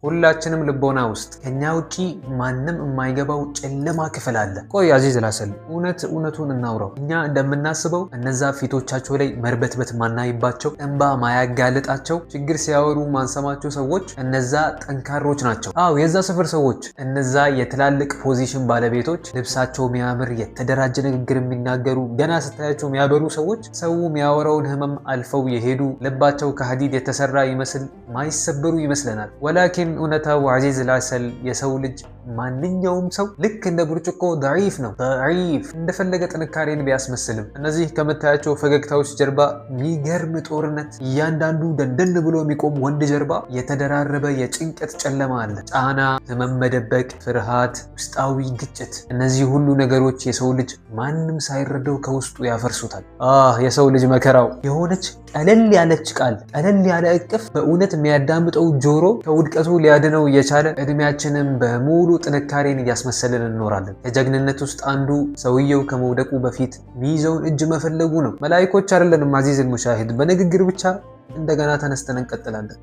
ሁላችንም ልቦና ውስጥ ከኛ ውጪ ማንም የማይገባው ጨለማ ክፍል አለ። ቆይ አዚዝ ላሰል እውነቱን እናውራው። እኛ እንደምናስበው እነዛ ፊቶቻቸው ላይ መርበትበት ማናይባቸው፣ እንባ ማያጋልጣቸው፣ ችግር ሲያወሩ ማንሰማቸው ሰዎች እነዛ ጠንካሮች ናቸው። አዎ የዛ ሰፈር ሰዎች፣ እነዛ የትላልቅ ፖዚሽን ባለቤቶች፣ ልብሳቸው የሚያምር የተደራጀ ንግግር የሚናገሩ ገና ስታያቸው የሚያበሩ ሰዎች ሰው የሚያወራውን ህመም አልፈው የሄዱ ልባቸው ከሐዲድ የተሰራ ይመስል ማይሰበሩ ይመስለናል። ወላኪን እውነታው አዚዝ ላሰል የሰው ልጅ ማንኛውም ሰው ልክ እንደ ብርጭቆ ضعيف ነው። ضعيف እንደፈለገ ጥንካሬን ቢያስመስልም እነዚህ ከምታያቸው ፈገግታዎች ጀርባ የሚገርም ጦርነት፣ እያንዳንዱ ደንደን ብሎ የሚቆም ወንድ ጀርባ የተደራረበ የጭንቀት ጨለማ አለ። ጫና፣ ህመም መደበቅ፣ ፍርሃት፣ ውስጣዊ ግጭት፣ እነዚህ ሁሉ ነገሮች የሰው ልጅ ማንም ሳይረዳው ከውስጡ ያፈርሱታል። የሰው ልጅ መከራው የሆነች ቀለል ያለች ቃል፣ ቀለል ያለ እቅፍ በእውነት የሚያዳምጠው ጆሮ ከውድቀቱ ሊያድነው እየቻለ እድሜያችንን በሙሉ ጥንካሬን እያስመሰልን እንኖራለን። ከጀግንነት ውስጥ አንዱ ሰውየው ከመውደቁ በፊት ሚይዘውን እጅ መፈለጉ ነው። መላኢኮች አይደለንም አዚዝ ሙሻሂድ፣ በንግግር ብቻ እንደገና ተነስተን እንቀጥላለን።